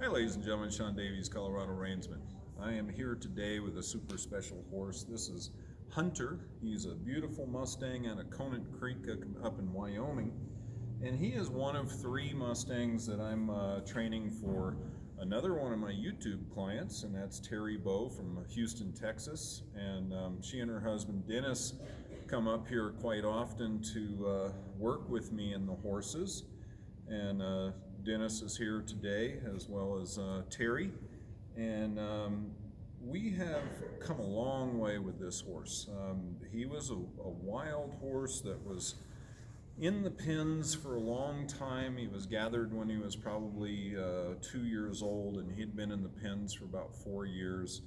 Hi ladies and gentlemen, Sean Davies, ColoradoReinsman. I am here today with a super special horse. This is Hunter. He's a beautiful Mustang out of Conant Creek up in Wyoming. And he is one of 3 Mustangs that I'm training for another one of my YouTube clients, and that's Terri from Houston, Texas. And she and her husband Dennis come up here quite often to work with me in the horses. And Dennis is here today, as well as Terri, and we have come a long way with this horse. He was a wild horse that was in the pens for a long time. He was gathered when he was probably 2 years old, and he'd been in the pens for about 4 years.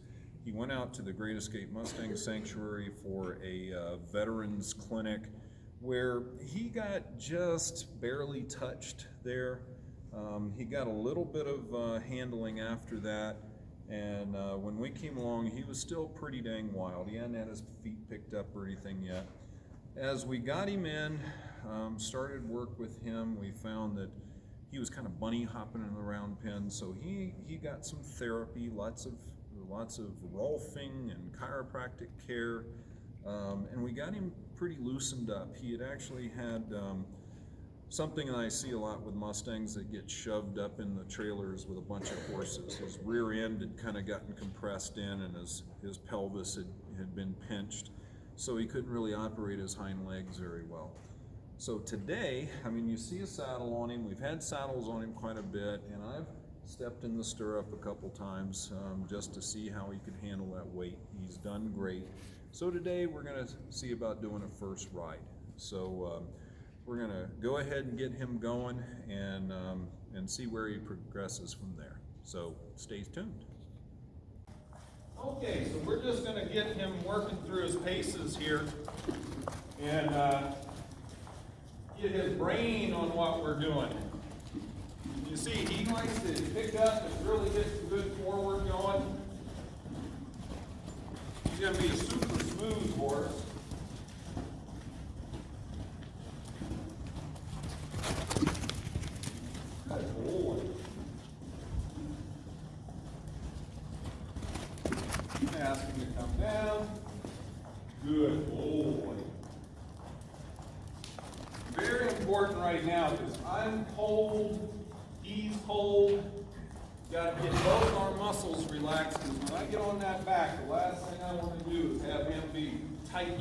He went out to the Great Escape Mustang Sanctuary for a veterans clinic where he got just barely touched there. He got a little bit of handling after that, and when we came along, he was still pretty dang wild. He hadn't had his feet picked up or anything yet. As we got him in, started work with him, we found that he was kind of bunny hopping in the round pen, so he got some therapy, lots of rolfing and chiropractic care, and we got him pretty loosened up. He had actually had something that I see a lot with Mustangs that get shoved up in the trailers with a bunch of horses. His rear end had kind of gotten compressed in, and his pelvis had been pinched, so he couldn't really operate his hind legs very well. So today, I mean, you see a saddle on him. We've had saddles on him quite a bit, and I've stepped in the stirrup a couple times just to see how he could handle that weight. He's done great. So today we're going to see about doing a first ride. So we're going to go ahead and get him going and see where he progresses from there. So stay tuned. Okay, so we're just going to get him working through his paces here and get his brain on what we're doing. You see, he likes to pick up and really get some good forward going. He's going to be a super smooth horse. Good boy. Ask him to come down. Good boy. Very important right now because I'm cold, he's cold. Got to get both our muscles relaxed because when I get on that back, the last thing I want to do is have him be tight.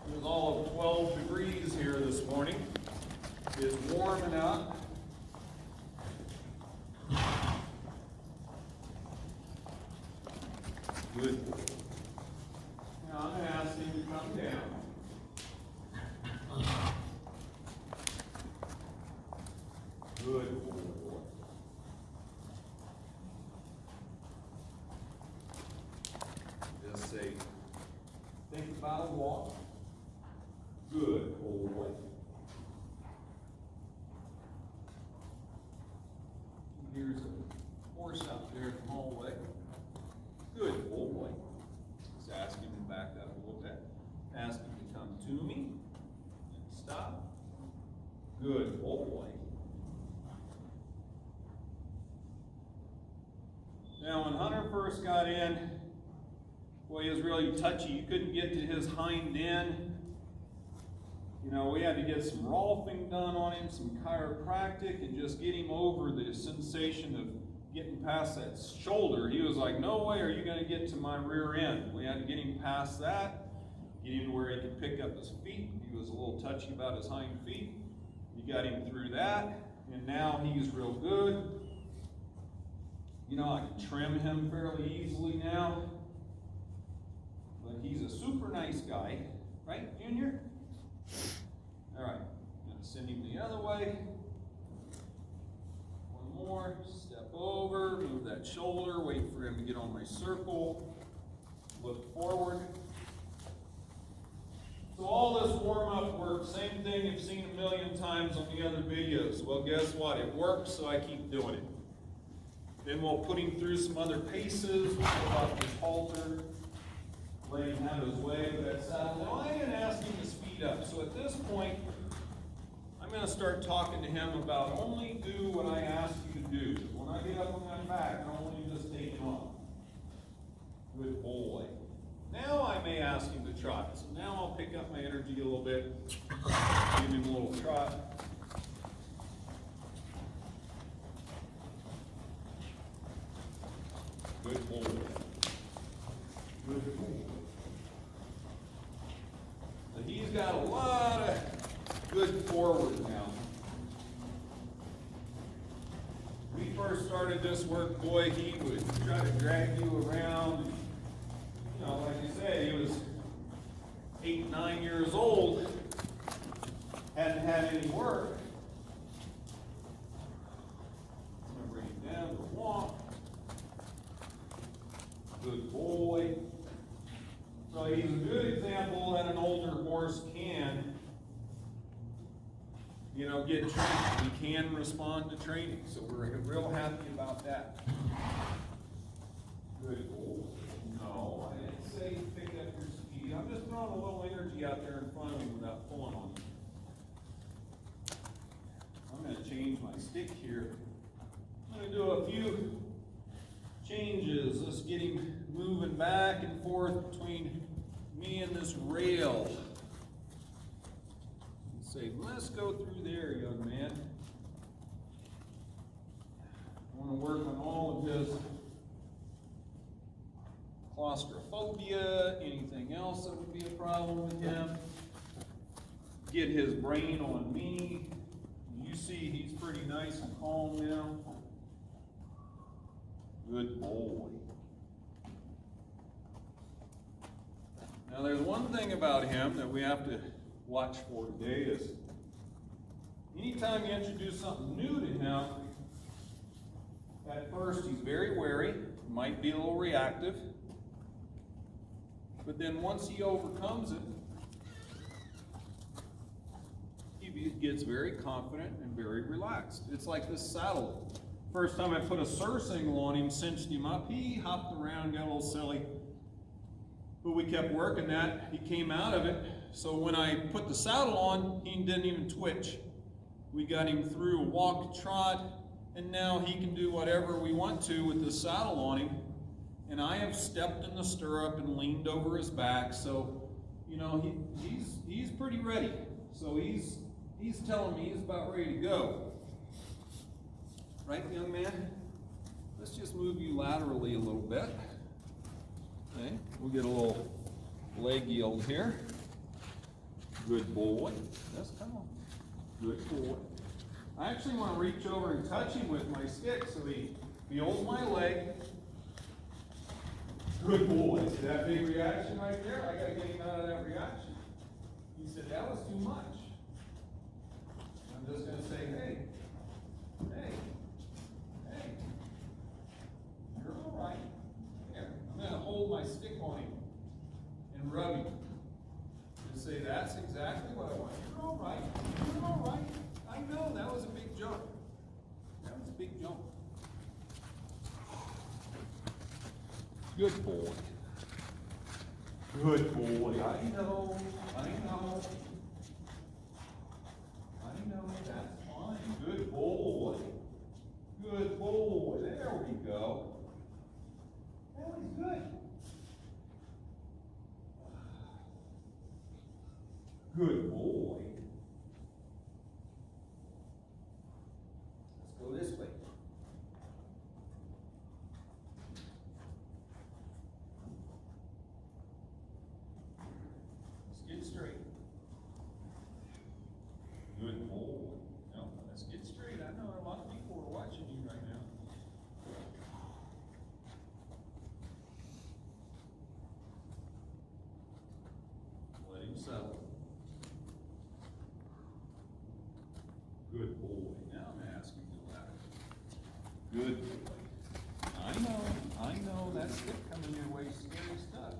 It was all of 12 degrees here this morning. It's warming up. Good. Now I'm going to ask him to come down. Good boy. Just say, think about a walk. Good boy. Here's a horse out there in the hallway. Good boy. Just ask him to back up a little bit. Ask him to come to me. And stop. Good boy. Now, when Hunter first got in, boy, he was really touchy. You couldn't get to his hind end. You know, we had to get some rolfing done on him, some chiropractic, and just get him over the sensation of getting past that shoulder. He was like, no way are you going to get to my rear end. We had to get him past that, get him to where he could pick up his feet. He was a little touchy about his hind feet. You got him through that, and now he's real good. You know, I can trim him fairly easily now. But he's a super nice guy. Right, Junior? All right. I'm going to send him the other way. One more. Step over. Move that shoulder. Wait for him to get on my circle. Look forward. So all this warm-up work, same thing you've seen a million times on the other videos. Well, guess what? It works, so I keep doing it. Then we'll put him through some other paces. We'll pull out his halter, lay him out of his way with that saddle. Now I'm going to ask him to speed up. So at this point, going to start talking to him about only do what I ask you to do. When I get up on that back, I want you to just take him on. Good boy. Now I may ask him to trot. So now I'll pick up my energy a little bit, give him a little trot. Good boy. Good boy. So he's got a lot of good forward now. We first started this work, boy, he would try to drag you around. You know, like you say, he was 8, 9 years old, hadn't had any work. I'm going to bring him down to walk. Good boy. So he's a good example that an older horse can, you know, get trained. He can respond to training. So we're real happy about that. Good boy. No, I didn't say pick up your speed. I'm just throwing a little energy out there in front of him without pulling on him. I'm going to change my stick here. I'm going to do a few changes. Let's get him moving back and forth between me and this rail. And say, let's go through there, young man. I want to work on all of his claustrophobia, anything else that would be a problem with him. Get his brain on me. You see he's pretty nice and calm now. Good boy. Now there's one thing about him that we have to watch for today is anytime you introduce something new to him, at first he's very wary, might be a little reactive, but then once he overcomes it, he gets very confident and very relaxed. It's like this saddle. First time I put a surcingle on him, cinched him up, he hopped around, got a little silly. But we kept working that. He came out of it. So when I put the saddle on, he didn't even twitch. We got him through a walk, trot, and now he can do whatever we want to with the saddle on him. And I have stepped in the stirrup and leaned over his back. So, you know, he's pretty ready. So he's telling me he's about ready to go. Right, young man? Let's just move you laterally a little bit. Okay, we'll get a little leg yield here. Good boy. Yes, come on. Good boy. I actually want to reach over and touch him with my stick so he feels my leg. Good boy. See that big reaction right there? I got to get him out of that reaction. He said, that was too much. I'm just going to say, hey, you're all right. Here, I'm going to hold my stick on him and rub him. And say, that's exactly what I want. You're all right. You're all right. I know, that was a big jump. That was a big jump. Good boy. Good boy. I know. That's fine. Good boy. Good boy. There we go. That was good. Good boy. Let's go this way. Let's get straight. Good boy. No, let's get straight. I know a lot of people are watching you right now. Let him settle. Good boy. Now I'm asking you that. Good boy. I know, that stick coming your way is scary stuff.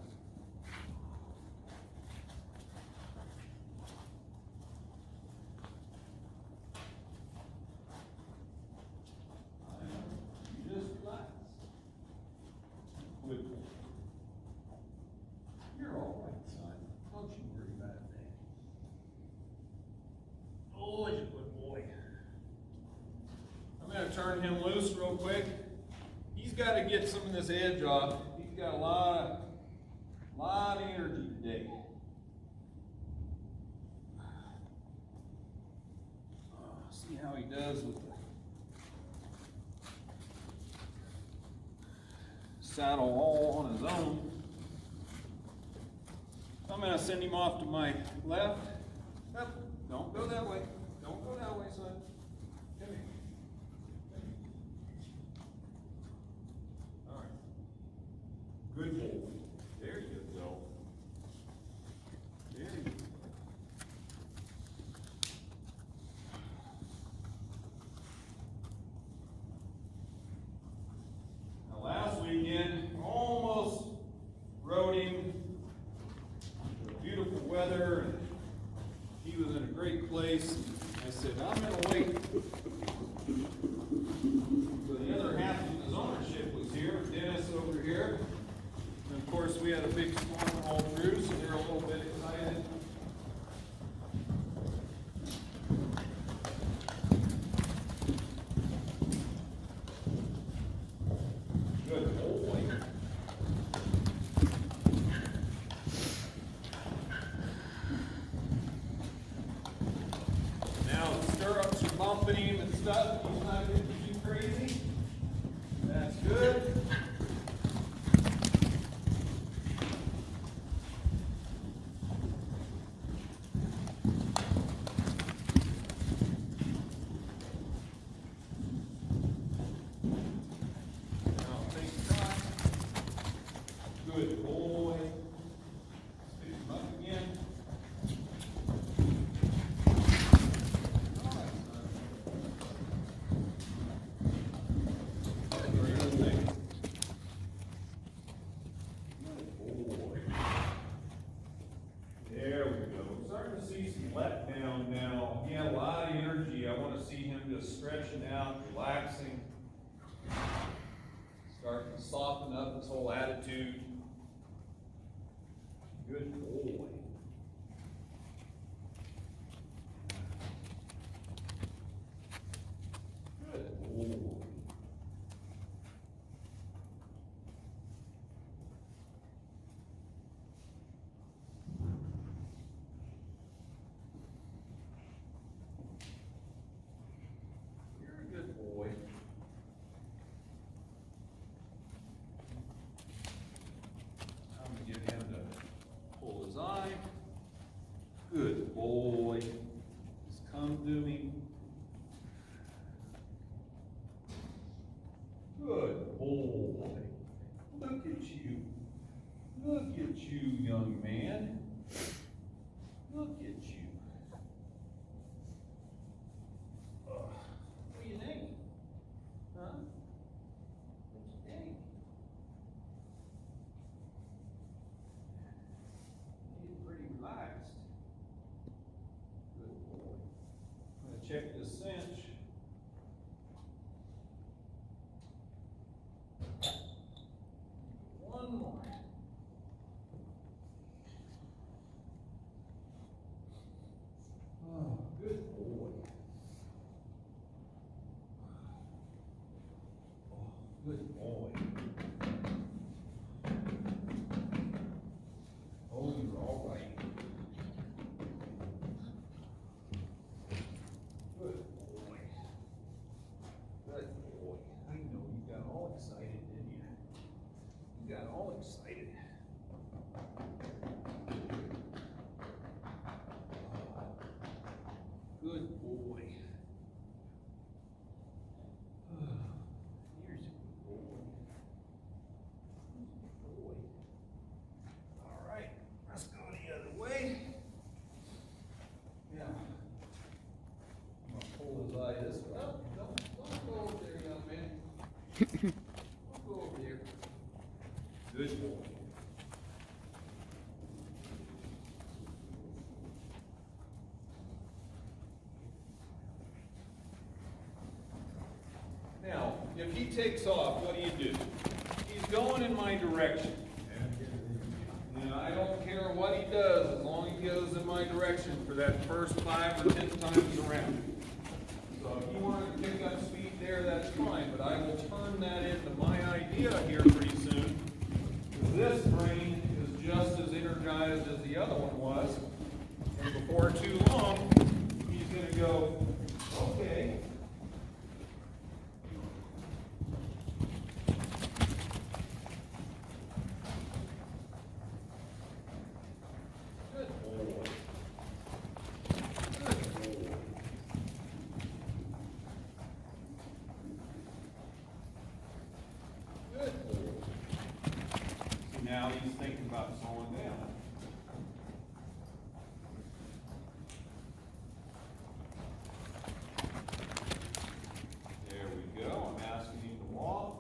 I know. You just relax. Good boy. You're all right, son. Don't you worry about a thing. Oh, you put real quick. He's got to get some of this edge off. He's got a lot of energy today. See how he does with the saddle all on his own. I'm going to send him off to my left. Yep. Don't go that way. Don't go that way, son. Come here. All right. Good boy. There you go. There you go. Now, last weekend, almost rode him. Beautiful weather, and he was in a great place. I said, I'm going to wait. So the other half of his ownership was here, Dennis over here. And of course, we had a big storm all through, so they're a little bit excited. Good boy. Bumping him and stuff, he's not getting too crazy. That's good. Now take the shot. Good boy. Pick him up again. Letdown now. He had a lot of energy. I want to see him just stretching out, relaxing, starting to soften up his whole attitude. Good boy. Good boy. Good boy. Just come to me. Good boy. Look at you. Look at you, young man. Look at you. What do you think? Huh? What do you think? He's pretty relaxed. Good boy. I'm going to check this cinch. One more. Oh, good boy. Oh, good boy. Oh, you're all right. Good boy. Good boy. I know you got all excited, didn't you? You got all excited. Good boy. Here's a good boy. Good boy. All right, let's go the other way. Yeah. I'm gonna pull his eye this way. Oh, don't go over there, young man. Don't go over there. Good boy. Now, if he takes off, what do you do? He's going in my direction. And I don't care what he does as long as he goes in my direction for that first 5 or 10 times around. So if you wanted to pick up speed there, that's fine, but I will turn that into my idea here pretty soon. This brain is just as energized as the other one was, and before too long, he's going to go, okay. Good boy. Good boy. Good boy. So now he's thinking about slowing down. There we go. I'm asking him to walk.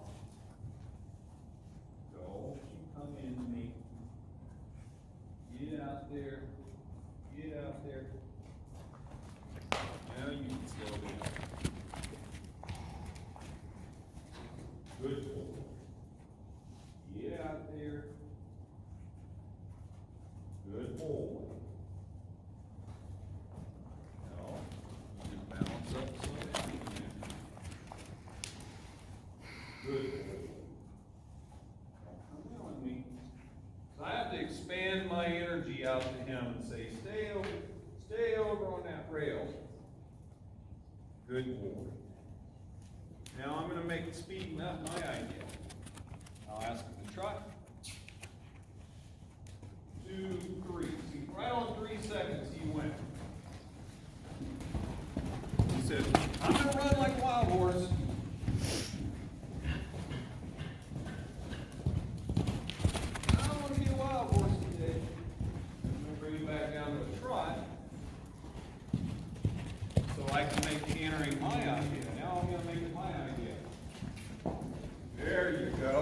Go. You come in to me. Get out there. Get out there. Now you can slow down. Good boy. Get out there. Good boy. Now, you can balance up, slow down again. Good boy. Don't come in on me. So I have to expand my energy out to him and say, stay over on that rail. Good boy. Now I'm going to make speeding up my idea. I'll ask him to trot. 2, 3. See, right on 3 seconds he went. He said, I'm going to run like a wild horse. I don't want to be a wild horse today. I'm going to bring him back down to a trot so I can make entering my idea. Now I'm going to make it my idea. There you go.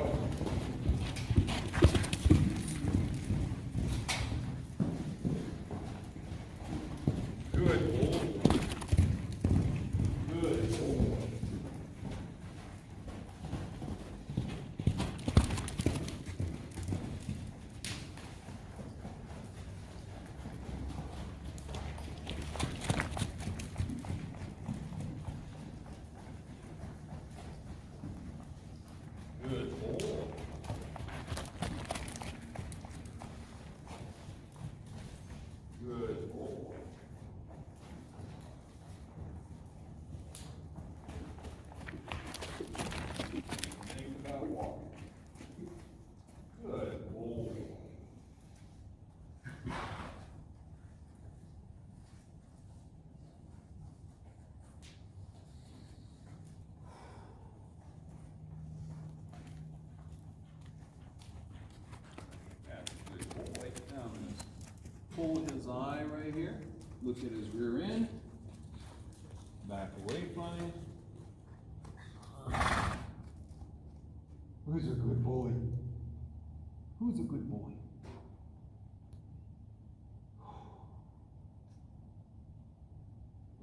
Good boy. Good boy. Good boy. Good boy. Think about walking. Good boy. That's a good boy. Now I'm going to pull his eye right here. Look at his rear end. Back away from him. Who's a good boy? Who's a good boy?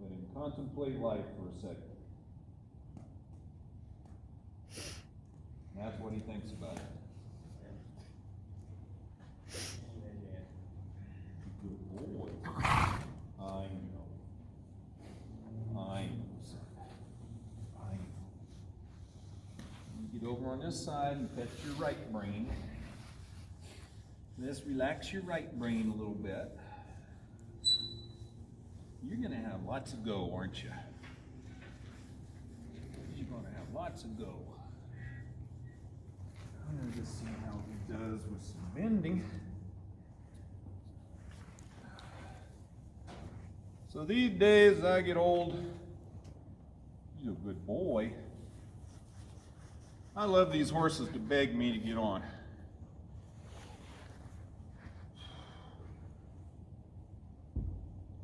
Let him contemplate life for a second. That's what he thinks about it. Good boy. I know. I know, son. I know. You get over on this side and pet your right brain. Let's relax your right brain a little bit. You're going to have lots of go, aren't you? You're going to have lots of go. I'm going to just see how he does with some bending. So these days, as I get old, he's a good boy. I love these horses to beg me to get on.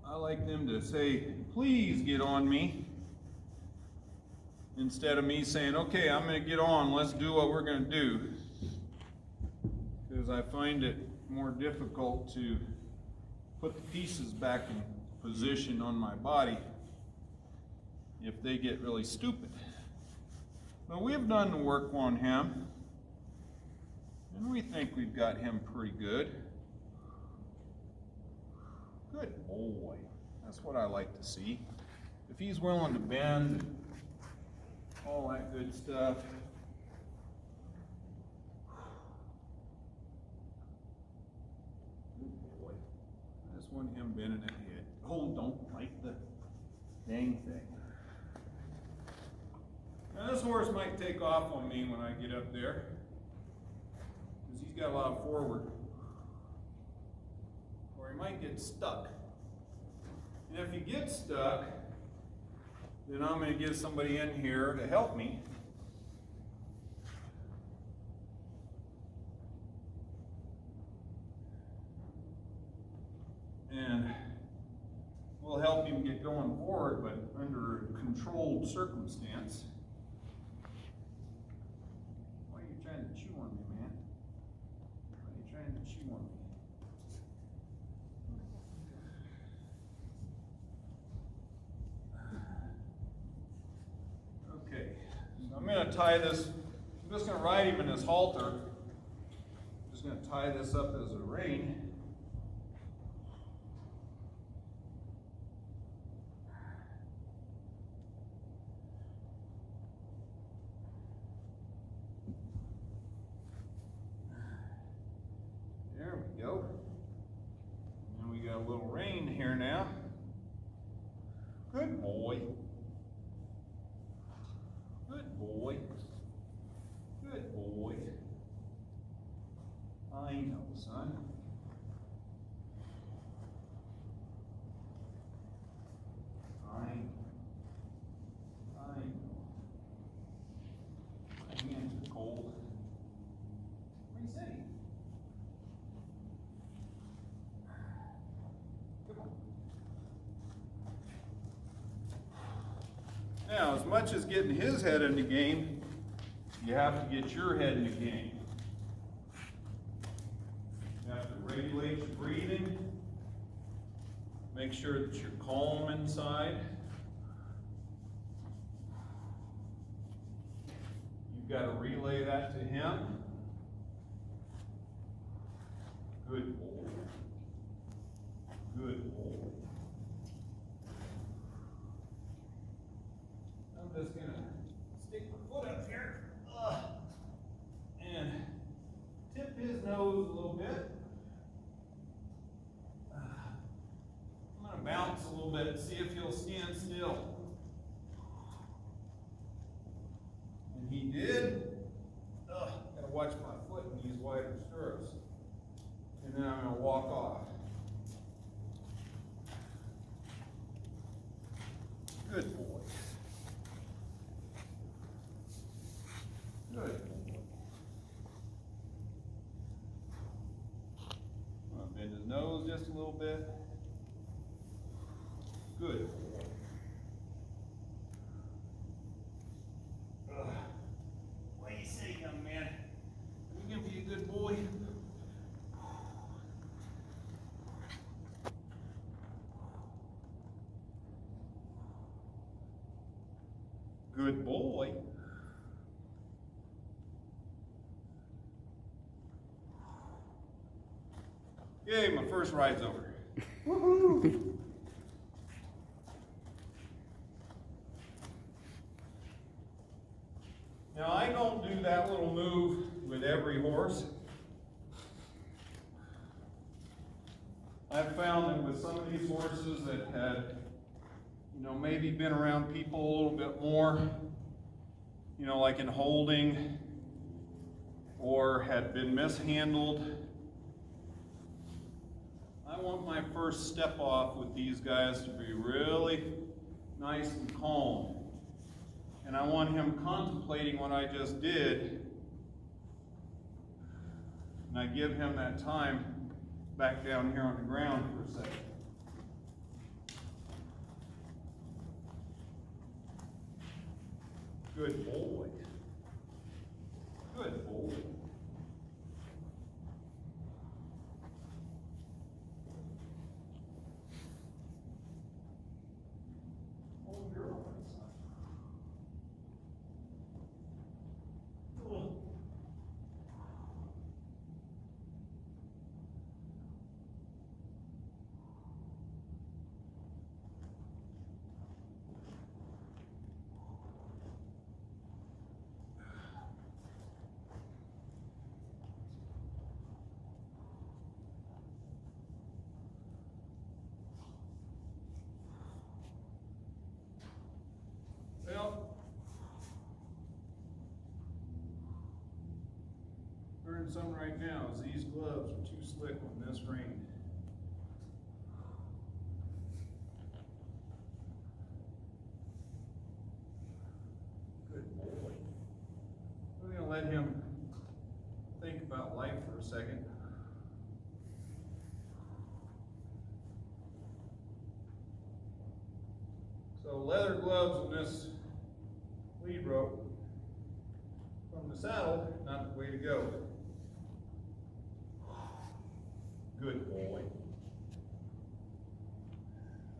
I like them to say, please get on me, instead of me saying, okay, I'm going to get on, let's do what we're going to do. Because I find it more difficult to put the pieces back in position on my body if they get really stupid. But we've done the work on him, and we think we've got him pretty good. Good boy. That's what I like to see. If he's willing to bend, all that good stuff. Good boy. I just want him bending that head. Oh, don't bite the dang thing. Now this horse might take off on me when I get up there, because he's got a lot of forward. Or he might get stuck. And if he gets stuck, then I'm going to get somebody in here to help me. And we'll help him get going forward, but under a controlled circumstance. Why are you trying to chew on me, man? Why are you trying to chew on me? Okay, so I'm going to tie this, I'm just going to ride him in this halter. I'm just going to tie this up as a rein. There we go. And we got a little rein here now. Good boy. Good boy. Good boy. I know, son. I know. My hands are cold. What do you say? Come on. Now, as much as getting his head in the game, you have to get your head in the game. You have to regulate your breathing. Make sure that you're calm inside. You've got to relay that to him. Good boy. Good boy. I'm just going to stick my foot up here and tip his nose a little bit. I'm going to bounce a little bit and see if he'll stand still. And he did. Gotta watch my foot in these wider stirrups. And then I'm going to walk off. Good boy. Good. I'm going to bend his nose just a little bit. Good. What do you say, young man? Are you going to be a good boy? Good boy. Yay, my first ride's over. Woohoo! Now, I don't do that little move with every horse. I've found that with some of these horses that had, maybe been around people a little bit more, like in holding, or had been mishandled, I want my first step off with these guys to be really nice and calm. And I want him contemplating what I just did. And I give him that time back down here on the ground for a second. Good boy. Good boy. learn some right now is these gloves are too slick on this rein. Good boy. We're going to let him think about life for a second. So leather gloves on this lead rope from the saddle, not the way to go. Good boy.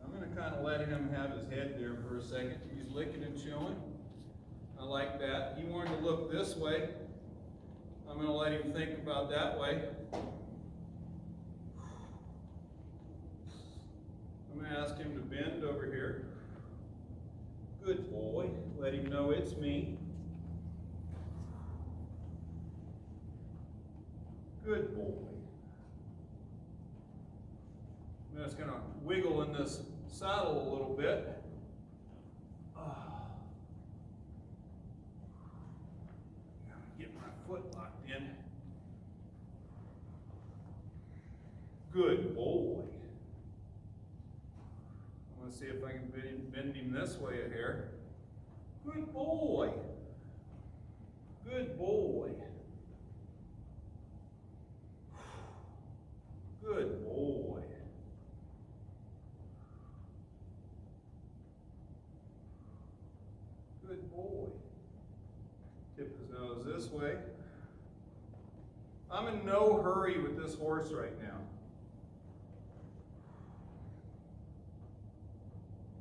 I'm going to kind of let him have his head there for a second. He's licking and chewing. I like that. He wanted to look this way. I'm going to let him think about that way. I'm going to ask him to bend over here. Good boy. Let him know it's me. Good boy. I'm just going to wiggle in this saddle a little bit. Get my foot locked in. Good boy. I'm going to see if I can bend him this way a hair. Good boy. Good boy. Good boy. Good boy. Tip his nose this way. I'm in no hurry with this horse right now.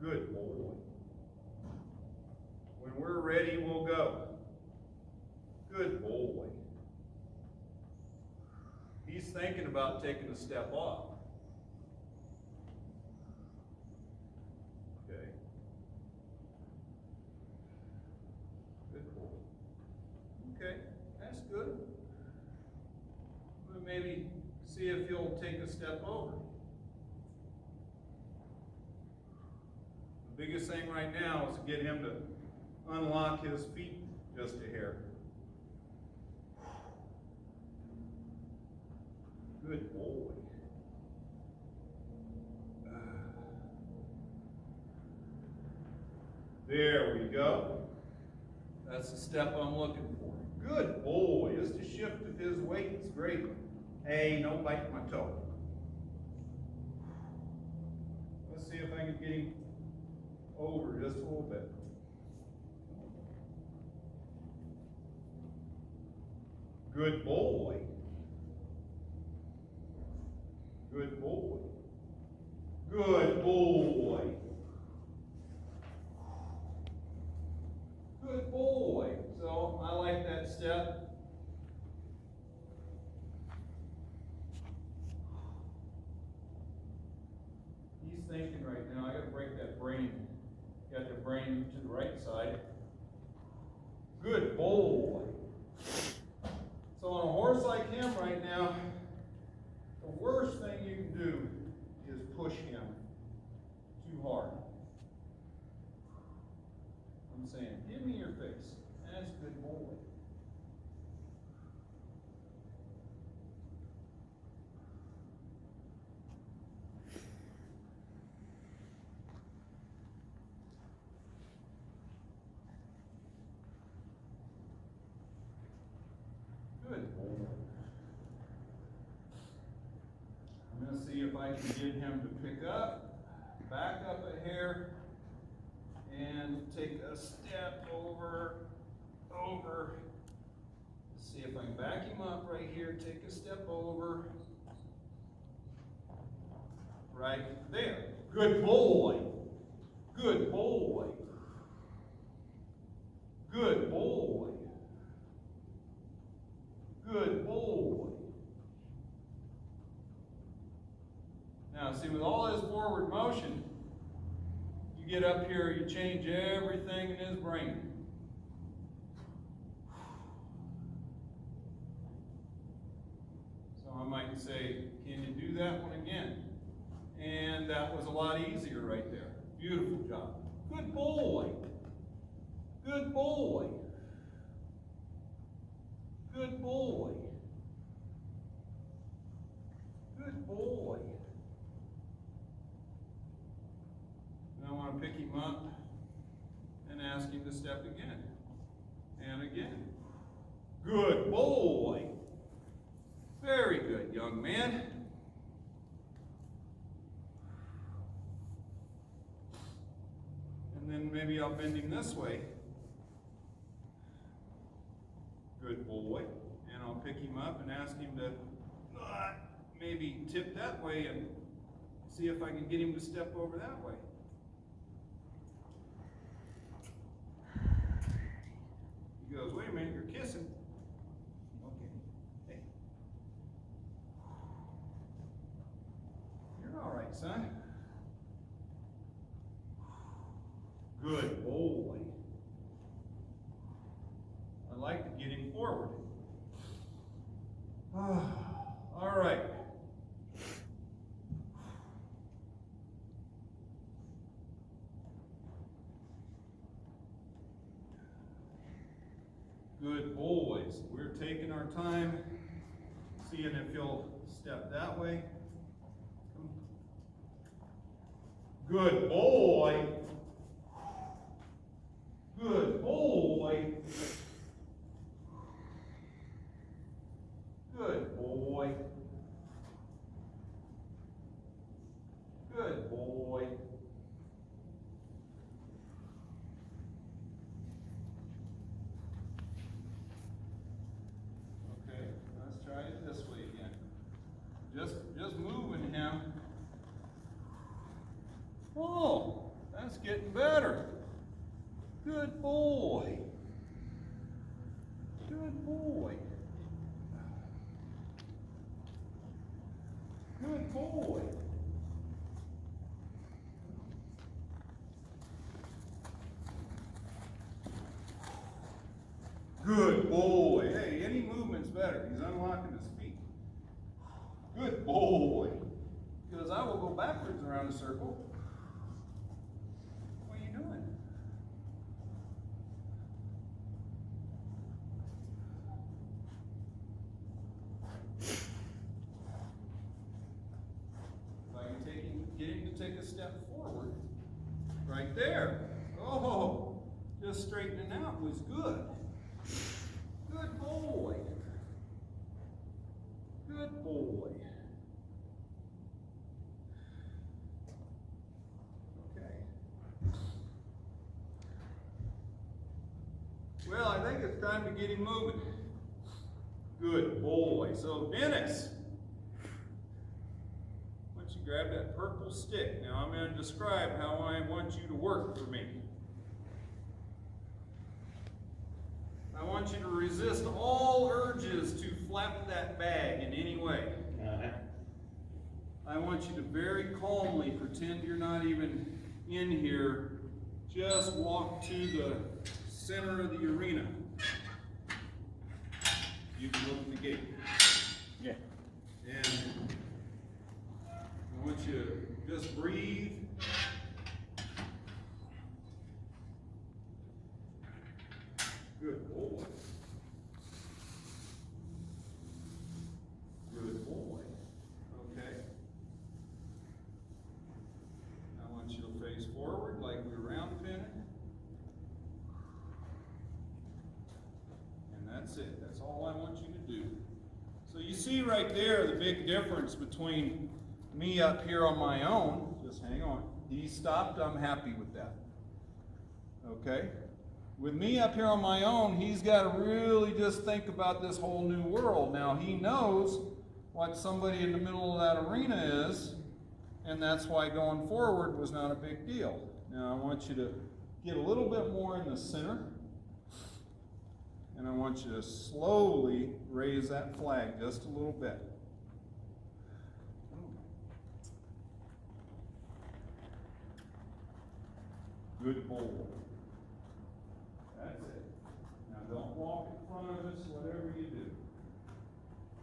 Good boy. When we're ready, we'll go. Good boy. He's thinking about taking a step off. Okay. Good boy. Okay, that's good. We'll maybe see if he'll take a step over. The biggest thing right now is to get him to unlock his feet just a hair. Good boy. There we go. That's the step I'm looking for. Good boy. Just a shift of his weight is great. Hey, don't bite my toe. Let's see if I can get him over just a little bit. Good boy. Good boy. Good boy. Good boy. So I like that step. He's thinking right now, I gotta break that brain. Got the brain to the right side. Good boy. So on a horse like him right now, the worst thing you can do is push him too hard. I'm saying, give me your face. That's a good boy. Good boy. I'm going to see if I can get him to pick up, back up a hair, and take a step over. Let's see if I can back him up right here, take a step over. Right there. Good boy. Good boy. Good boy. Good boy. Now, see, with all his forward motion, you get up here, you change everything in his brain. So I might say, can you do that one again? And that was a lot easier right there. Beautiful job. Good boy. Good boy. Good boy. young man. And then maybe I'll bend him this way. Good boy. And I'll pick him up and ask him to maybe tip that way and see if I can get him to step over that way. He goes, wait a minute, you're kissing. Okay. Hey. You're all right, son. Good boy. I'd like to get him forward. All right. Good boys. We're taking our time, seeing if he'll step that way. Good boy. Good boy. Good boy. Good boy. Okay, let's try it this way again. Just moving him. Oh, that's getting better. Good boy. Good boy. Good boy. Good boy. Hey, any movement's better. He's unlocking his feet. Good boy. Because I will go backwards around the circle. What are you doing? If I can get him to take a step forward, right there. Oh, just straightening out was good. Good boy. Good boy. Okay. Well, I think it's time to get him moving. Good boy. So, Dennis, why don't you grab that purple stick? Now, I'm going to describe how I want you to work for me. I want you to resist all urges to flap that bag in any way. I want you to very calmly pretend you're not even in here. Just walk to the center of the arena. You can look at the gate. Yeah. And I want you to just breathe. Good boy. Good boy. Okay. I want you to face forward like we're round pinning. And that's it. That's all I want you to do. So you see right there the big difference between me up here on my own. Just hang on. He stopped. I'm happy with that. Okay? With me up here on my own, he's got to really just think about this whole new world. Now, he knows what somebody in the middle of that arena is, and that's why going forward was not a big deal. Now, I want you to get a little bit more in the center, and I want you to slowly raise that flag just a little bit. Good boy. That's it. Now don't walk in front of us, whatever you do.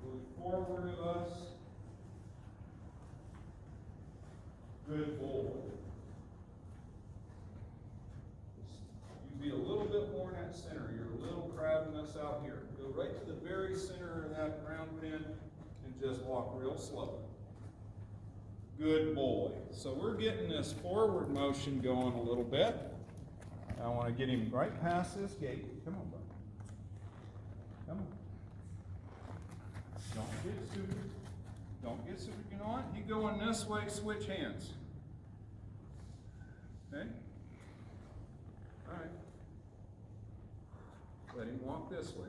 Move forward of us. Good boy. You be a little bit more in that center. You're a little crowding us out here. Go right to the very center of that round pin and just walk real slow. Good boy. So we're getting this forward motion going a little bit. I want to get him right past this gate. Come on, bud. Come on. Don't get stupid. Don't get super, you know what? You going this way, switch hands. Okay? All right. Let him walk this way.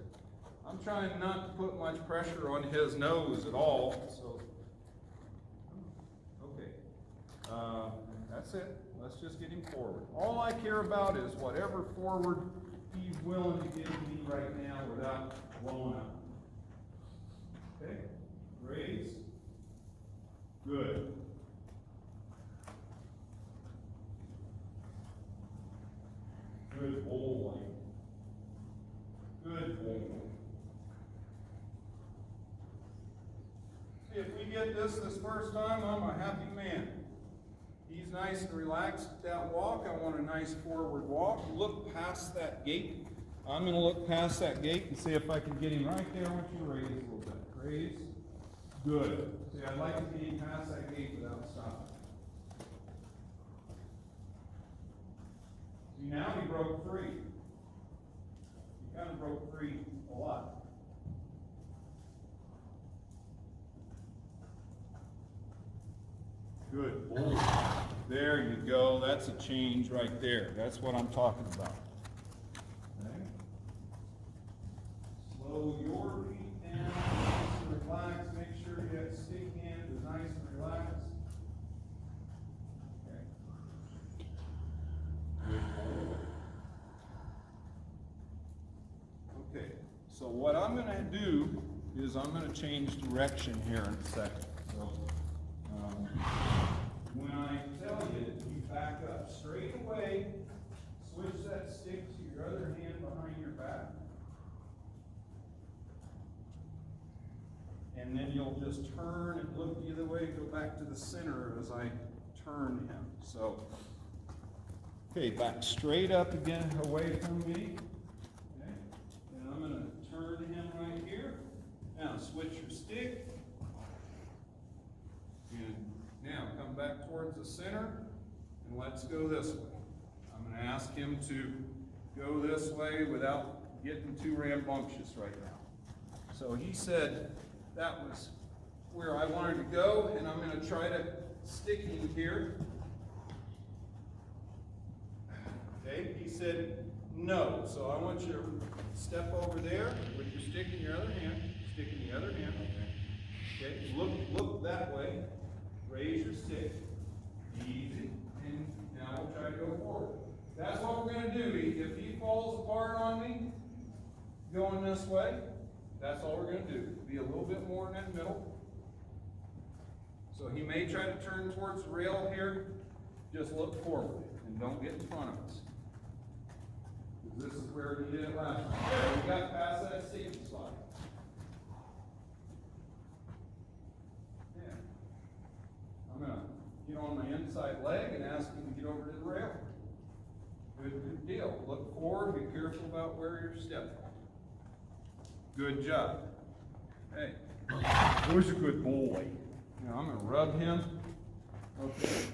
I'm trying not to put much pressure on his nose at all, so. Okay. That's it. Let's just get him forward. All I care about is whatever forward he's willing to give me right now without blowing up. Okay? Raise. Good. Good boy. Good boy. If we get this first time, I'm a happy man. He's nice and relaxed at that walk. I want a nice forward walk. Look past that gate. I'm going to look past that gate and see if I can get him right there. I want you to raise a little bit. Raise. Good. See, I'd like to get him past that gate without stopping. See, now he broke free. He kind of broke free a lot. Good boy. There you go. That's a change right there. That's what I'm talking about. Okay. Slow your feet down. Nice and relax. Make sure that stick hand is nice and relaxed. Okay. Good boy. Okay. So what I'm going to do is I'm going to change direction here in a second. So, when I tell you, you back up straight away, switch that stick to your other hand behind your back, and then you'll just turn and look the other way, go back to the center as I turn him. So, okay, back straight up again, away from me. Okay, and I'm going to turn him right here. Now switch your stick. And now come back towards the center and let's go this way. I'm going to ask him to go this way without getting too rambunctious right now. So he said that was where I wanted to go, and I'm going to try to stick him here. Okay, he said no. So I want you to step over there with your stick in your other hand, stick in the other hand. Okay, look that way. Raise your stick. Easy. And now we'll try to go forward. That's what we're going to do. If he falls apart on me, going this way, that's all we're going to do. Be a little bit more in that middle. So he may try to turn towards the rail here. Just look forward and don't get in front of us. Because this is where he did it last time. There, we got past that safety spot. I'm going to get on my inside leg and ask him to get over to the rail. Good deal. Look forward. Be careful about where you're stepping. Good job. Hey, who's a good boy? Now I'm going to rub him. Okay.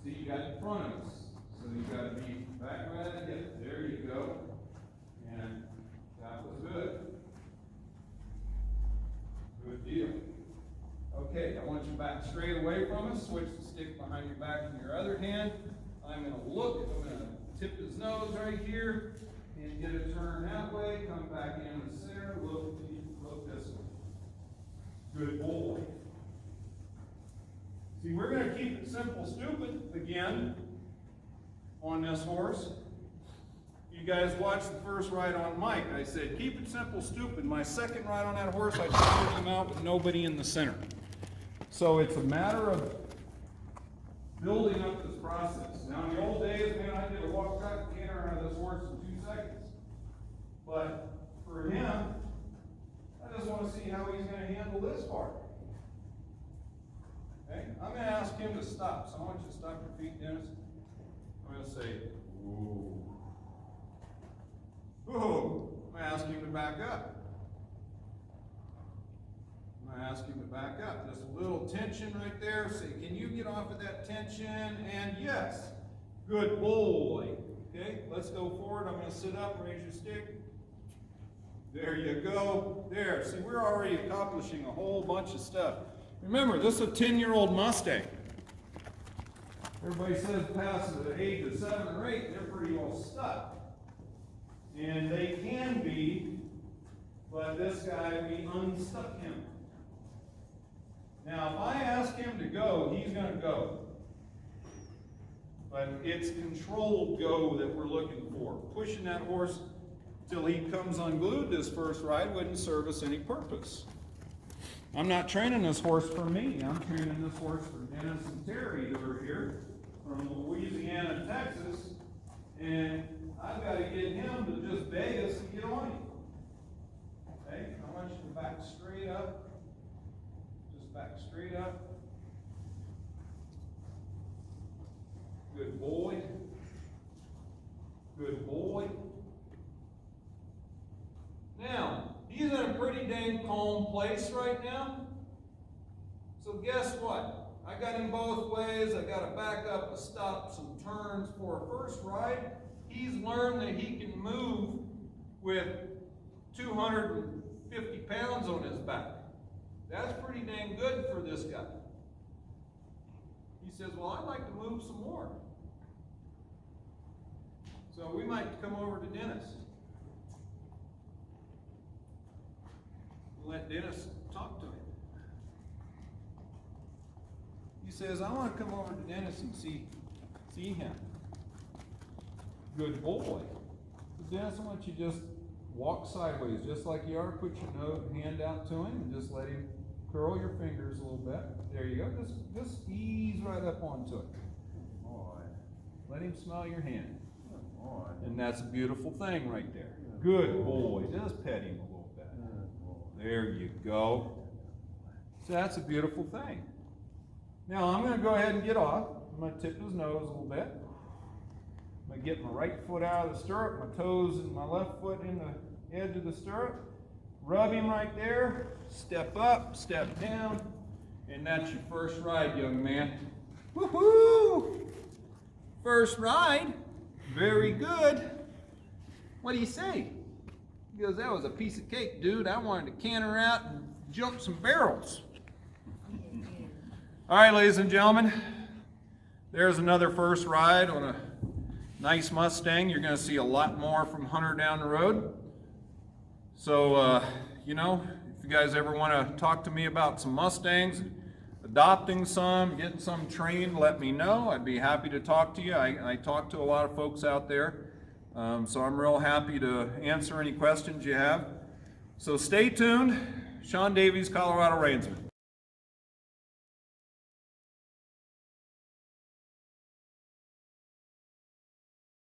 See, you got in front of us. So you got to be back right at the hip. There you go. And that was good. Good deal. Okay, I want you back straight away from us. Switch the stick behind your back in your other hand. I'm going to look. I'm going to tip his nose right here and get a turn that way. Come back in the center. Look this way. Good boy. See, we're going to keep it simple, stupid again on this horse. You guys watched the first ride on Mike. I said, keep it simple, stupid. My second ride on that horse, I took him out with nobody in the center. So it's a matter of building up this process. Now, in the old days, man, I did a walk, track, canter out of this horse in 2 seconds. But for him, I just want to see how he's going to handle this part. Okay? I'm going to ask him to stop. So I want you to stop your feet, Dennis. I'm going to say, ooh. Ooh. I'm going to ask him to back up. I'm going to ask him to back up. Just a little tension right there. Say, can you get off of that tension? And yes. Good boy. Okay, let's go forward. I'm going to sit up, raise your stick. There you go. There. See, we're already accomplishing a whole bunch of stuff. Remember, this is a 10-year-old Mustang. Everybody says past the age of 7 or 8, they're pretty well stuck. And they can be, but this guy, we unstuck him. Now, if I ask him to go, he's going to go. But it's controlled go that we're looking for. Pushing that horse till he comes unglued this first ride wouldn't serve us any purpose. I'm not training this horse for me. I'm training this horse for Dennis and Terri who are here from Louisiana, Texas. And I've got to get him to just beg us to get on him. Okay? I want you to back straight up. Just back straight up. Good boy. Good boy. Now, he's in a pretty dang calm place right now. So guess what? I got him both ways. I got to back up, a stop, some turns for a first ride. He's learned that he can move with 250 pounds on his back. That's pretty dang good for this guy. He says, well, I'd like to move some more. So we might come over to Dennis. Let Dennis talk to him. He says, I want to come over to Dennis and see him. Good boy. So Dennis, I want you to just walk sideways, just like you are. Put your hand out to him and just let him curl your fingers a little bit. There you go. Just ease right up onto it. Let him smell your hand. And that's a beautiful thing right there. Good boy. Just pet him a little bit. There you go. So that's a beautiful thing. Now I'm going to go ahead and get off. I'm going to tip his nose a little bit. I'm going to get my right foot out of the stirrup, my toes and my left foot in the edge of the stirrup. Rub him right there. Step up, step down. And that's your first ride, young man. Woohoo! First ride. Very good. What do you say? He goes, that was a piece of cake, dude. I wanted to canter out and jump some barrels. All right, ladies and gentlemen, there's another first ride on a nice Mustang. You're going to see a lot more from Hunter down the road. So, you know, if you guys ever want to talk to me about some Mustangs, adopting some, getting some trained, let me know. I'd be happy to talk to you. I talk to a lot of folks out there. So I'm real happy to answer any questions you have. So stay tuned. Sean Davies, ColoradoReinsman.